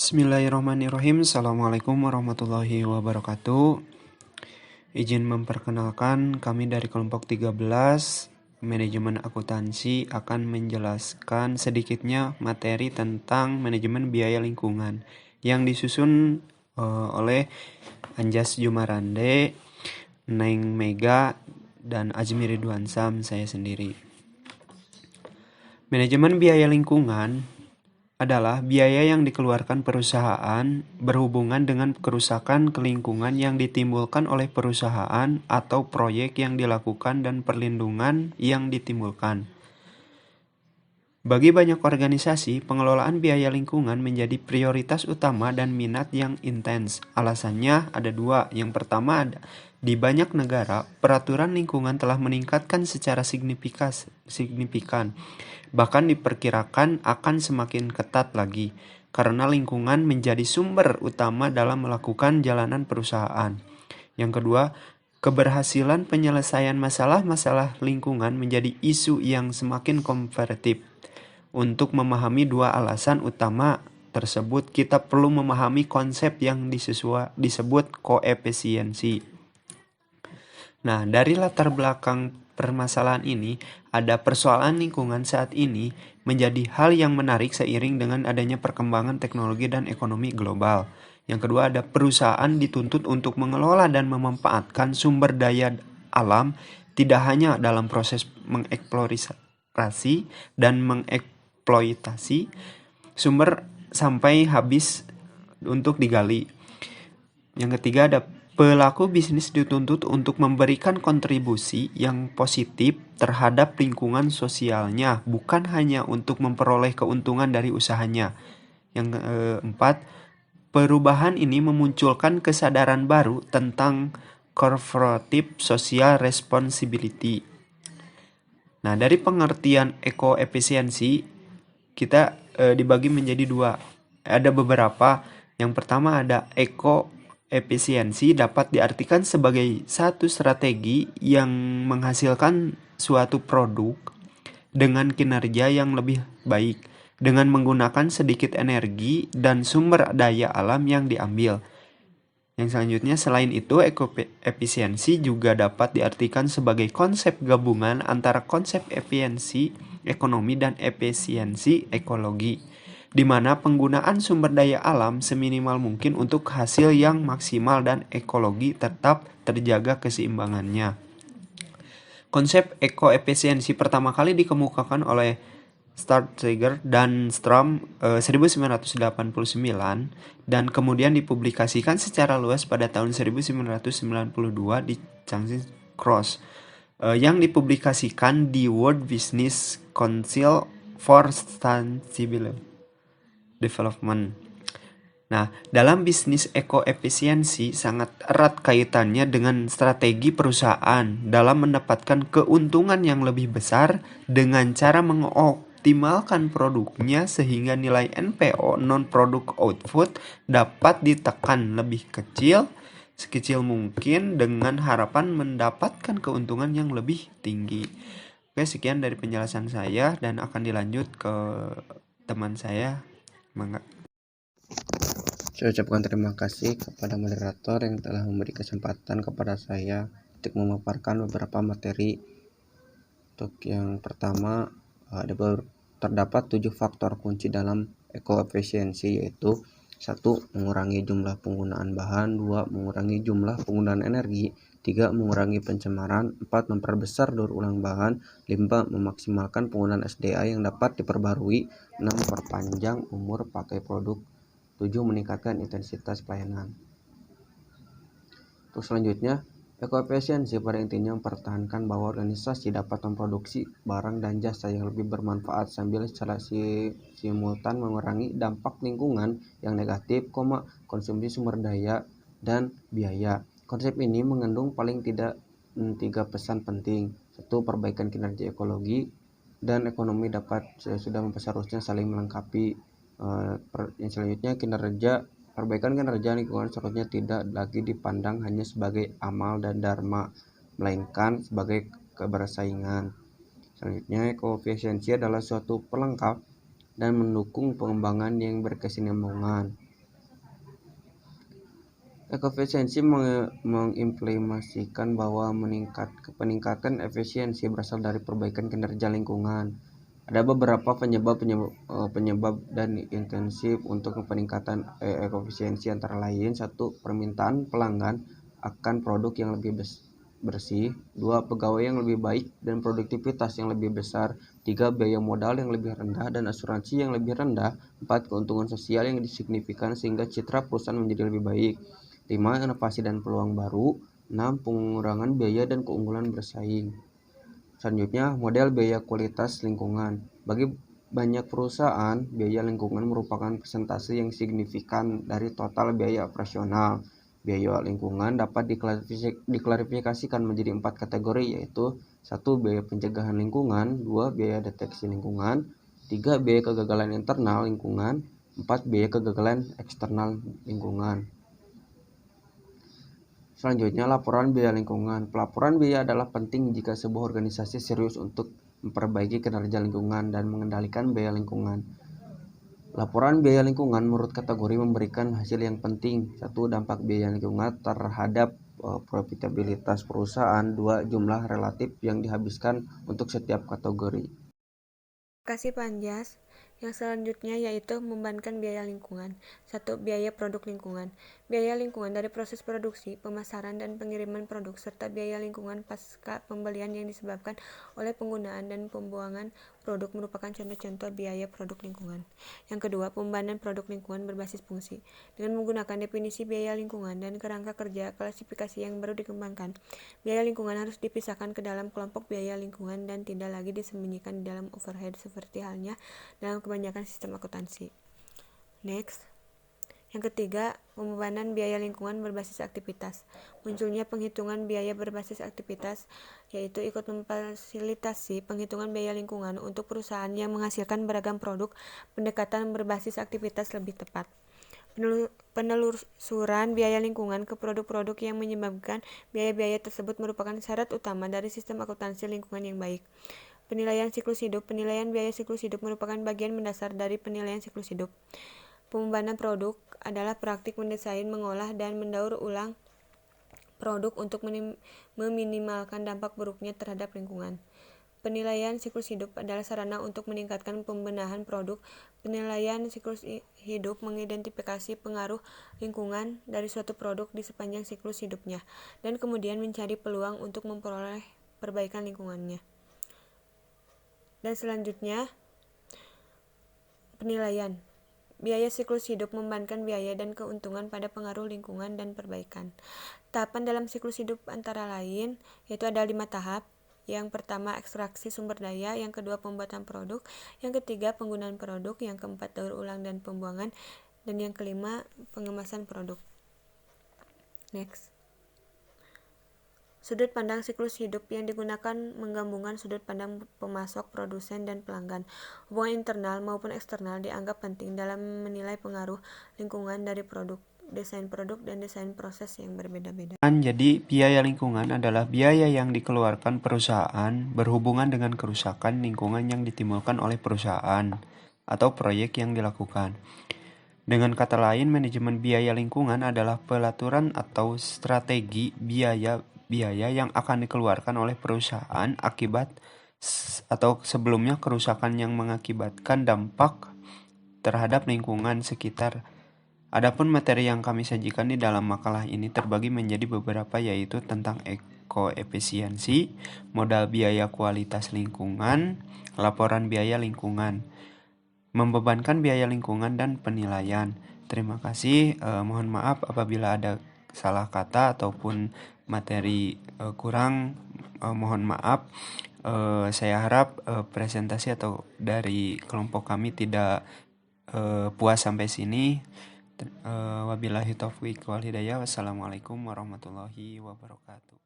Bismillahirrahmanirrahim. Assalamualaikum warahmatullahi wabarakatuh. Izin memperkenalkan, kami dari kelompok 13 Manajemen Akuntansi akan menjelaskan sedikitnya materi tentang manajemen biaya lingkungan yang disusun oleh Anjas Jumarande, Neng Mega, dan Azmi Ridwan Sam, saya sendiri. Manajemen biaya lingkungan adalah biaya yang dikeluarkan perusahaan berhubungan dengan kerusakan lingkungan yang ditimbulkan oleh perusahaan atau proyek yang dilakukan dan perlindungan yang ditimbulkan. Bagi banyak organisasi, pengelolaan biaya lingkungan menjadi prioritas utama dan minat yang intens. Alasannya ada dua. Yang pertama, di banyak negara, peraturan lingkungan telah meningkatkan secara signifikan. Bahkan diperkirakan akan semakin ketat lagi, karena lingkungan menjadi sumber utama dalam melakukan jalanan perusahaan. Yang kedua, keberhasilan penyelesaian masalah-masalah lingkungan menjadi isu yang semakin kompetitif. Untuk memahami dua alasan utama tersebut, kita perlu memahami konsep yang disebut koefisiensi. Nah, dari latar belakang permasalahan ini, ada persoalan lingkungan saat ini menjadi hal yang menarik seiring dengan adanya perkembangan teknologi dan ekonomi global. Yang kedua, ada perusahaan dituntut untuk mengelola dan memanfaatkan sumber daya alam tidak hanya dalam proses mengeksplorasi dan mengeksploitasi sumber sampai habis untuk digali. Yang ketiga, ada pelaku bisnis dituntut untuk memberikan kontribusi yang positif terhadap lingkungan sosialnya, bukan hanya untuk memperoleh keuntungan dari usahanya. Yang keempat, perubahan ini memunculkan kesadaran baru tentang corporative social responsibility. Nah, dari pengertian ekoefisiensi, kita dibagi menjadi dua. Ada beberapa. Yang pertama ada ekoefisiensi dapat diartikan sebagai satu strategi yang menghasilkan suatu produk dengan kinerja yang lebih baik dengan menggunakan sedikit energi dan sumber daya alam yang diambil. Yang selanjutnya, selain itu, ekoefisiensi juga dapat diartikan sebagai konsep gabungan antara konsep efisiensi ekonomi dan efisiensi ekologi, di mana penggunaan sumber daya alam seminimal mungkin untuk hasil yang maksimal dan ekologi tetap terjaga keseimbangannya. Konsep ekoefisiensi pertama kali dikemukakan oleh Stadtschreiber dan Strom 1989 dan kemudian dipublikasikan secara luas pada tahun 1992 di Changing Cross yang dipublikasikan di World Business Council for Sustainable Development. Nah, dalam bisnis ekoefisiensi sangat erat kaitannya dengan strategi perusahaan dalam mendapatkan keuntungan yang lebih besar dengan cara mengoptimalkan produknya sehingga nilai NPO non-product output dapat ditekan lebih kecil, sekecil mungkin dengan harapan mendapatkan keuntungan yang lebih tinggi. Oke, sekian dari penjelasan saya dan akan dilanjut ke teman saya. Mangga. Saya ucapkan terima kasih kepada moderator yang telah memberi kesempatan kepada saya untuk memaparkan beberapa materi. Untuk yang pertama, terdapat 7 faktor kunci dalam ekoefisiensi, yaitu 1. Mengurangi jumlah penggunaan bahan, 2. Mengurangi jumlah penggunaan energi, 3. Mengurangi pencemaran, 4. Memperbesar daur ulang bahan, 5. Memaksimalkan penggunaan SDA yang dapat diperbarui, 6. Memperpanjang umur pakai produk, 7. Meningkatkan intensitas pelayanan. Untuk selanjutnya, ekoefisiensi pada intinya mempertahankan bahwa organisasi dapat memproduksi barang dan jasa yang lebih bermanfaat sambil secara simultan mengurangi dampak lingkungan yang negatif, konsumsi sumber daya, dan biaya. Konsep ini mengandung paling tidak 3 pesan penting. 1. Perbaikan kinerja ekologi dan ekonomi sudah seharusnya saling melengkapi. Yang selanjutnya, perbaikan kinerja lingkungan seharusnya tidak lagi dipandang hanya sebagai amal dan dharma, melainkan sebagai kebersaingan. Selanjutnya, koefisiensi adalah suatu pelengkap dan mendukung pengembangan yang berkesinambungan. Ekoefisiensi mengimplementasikan bahwa peningkatan efisiensi berasal dari perbaikan kinerja lingkungan. Ada beberapa penyebab dan intensif untuk peningkatan ekoefisiensi, antara lain: 1. Permintaan pelanggan akan produk yang lebih bersih. 2. Pegawai yang lebih baik dan produktivitas yang lebih besar. 3. Biaya modal yang lebih rendah dan asuransi yang lebih rendah. 4. Keuntungan sosial yang signifikan sehingga citra perusahaan menjadi lebih baik. 5. Inovasi dan peluang baru. 6. Pengurangan biaya dan keunggulan bersaing. Selanjutnya, model biaya kualitas lingkungan. Bagi banyak perusahaan, biaya lingkungan merupakan persentase yang signifikan dari total biaya operasional. Biaya lingkungan dapat diklarifikasikan menjadi 4 kategori, yaitu: 1. Biaya pencegahan lingkungan. 2. Biaya deteksi lingkungan. 3. Biaya kegagalan internal lingkungan. 4. Biaya kegagalan eksternal lingkungan. Selanjutnya, laporan biaya lingkungan. Pelaporan biaya adalah penting jika sebuah organisasi serius untuk memperbaiki kinerja lingkungan dan mengendalikan biaya lingkungan. Laporan biaya lingkungan menurut kategori memberikan hasil yang penting. 1. Dampak biaya lingkungan terhadap profitabilitas perusahaan. 2. Jumlah relatif yang dihabiskan untuk setiap kategori. Terima kasih Panjas. Yang selanjutnya yaitu membebankan biaya lingkungan. 1. Biaya produk lingkungan. Biaya lingkungan dari proses produksi, pemasaran, dan pengiriman produk, serta biaya lingkungan pasca pembelian yang disebabkan oleh penggunaan dan pembuangan produk merupakan contoh-contoh biaya produk lingkungan. Yang kedua, pembebanan produk lingkungan berbasis fungsi. Dengan menggunakan definisi biaya lingkungan dan kerangka kerja klasifikasi yang baru dikembangkan, biaya lingkungan harus dipisahkan ke dalam kelompok biaya lingkungan dan tidak lagi disembunyikan di dalam overhead seperti halnya dalam kebanyakan sistem akuntansi. Next. Yang ketiga, pembebanan biaya lingkungan berbasis aktivitas. Munculnya penghitungan biaya berbasis aktivitas, yaitu ikut memfasilitasi penghitungan biaya lingkungan untuk perusahaan yang menghasilkan beragam produk. Pendekatan berbasis aktivitas lebih tepat. Penelusuran biaya lingkungan ke produk-produk yang menyebabkan biaya-biaya tersebut merupakan syarat utama dari sistem akuntansi lingkungan yang baik. Penilaian siklus hidup. Penilaian biaya siklus hidup merupakan bagian mendasar dari penilaian siklus hidup. Pembebanan produk adalah praktik mendesain, mengolah, dan mendaur ulang produk untuk meminimalkan dampak buruknya terhadap lingkungan. Penilaian siklus hidup adalah sarana untuk meningkatkan pembenahan produk. Penilaian siklus hidup mengidentifikasi pengaruh lingkungan dari suatu produk di sepanjang siklus hidupnya, dan kemudian mencari peluang untuk memperoleh perbaikan lingkungannya. Dan selanjutnya, penilaian biaya siklus hidup membebankan biaya dan keuntungan pada pengaruh lingkungan dan perbaikan. Tahapan dalam siklus hidup antara lain yaitu ada 5 tahap. Yang pertama, ekstraksi sumber daya. Yang kedua, pembuatan produk. Yang ketiga, penggunaan produk. Yang keempat, daur ulang dan pembuangan. Dan yang kelima, pengemasan produk. Next. Sudut pandang siklus hidup yang digunakan menggabungkan sudut pandang pemasok, produsen, dan pelanggan. Hubungan internal maupun eksternal dianggap penting dalam menilai pengaruh lingkungan dari produk, desain produk, dan desain proses yang berbeda-beda. Jadi, biaya lingkungan adalah biaya yang dikeluarkan perusahaan berhubungan dengan kerusakan lingkungan yang ditimbulkan oleh perusahaan atau proyek yang dilakukan. Dengan kata lain, manajemen biaya lingkungan adalah pelaturan atau strategi biaya yang akan dikeluarkan oleh perusahaan akibat atau sebelumnya kerusakan yang mengakibatkan dampak terhadap lingkungan sekitar. Adapun materi yang kami sajikan di dalam makalah ini terbagi menjadi beberapa, yaitu tentang ekoefisiensi, modal biaya kualitas lingkungan, laporan biaya lingkungan, membebankan biaya lingkungan, dan penilaian. Terima kasih. Mohon maaf apabila ada salah kata ataupun materi kurang. Mohon maaf. Saya harap presentasi atau dari kelompok kami tidak puas sampai sini. Wabillahi taufiq wal hidayah. Wassalamualaikum warahmatullahi wabarakatuh.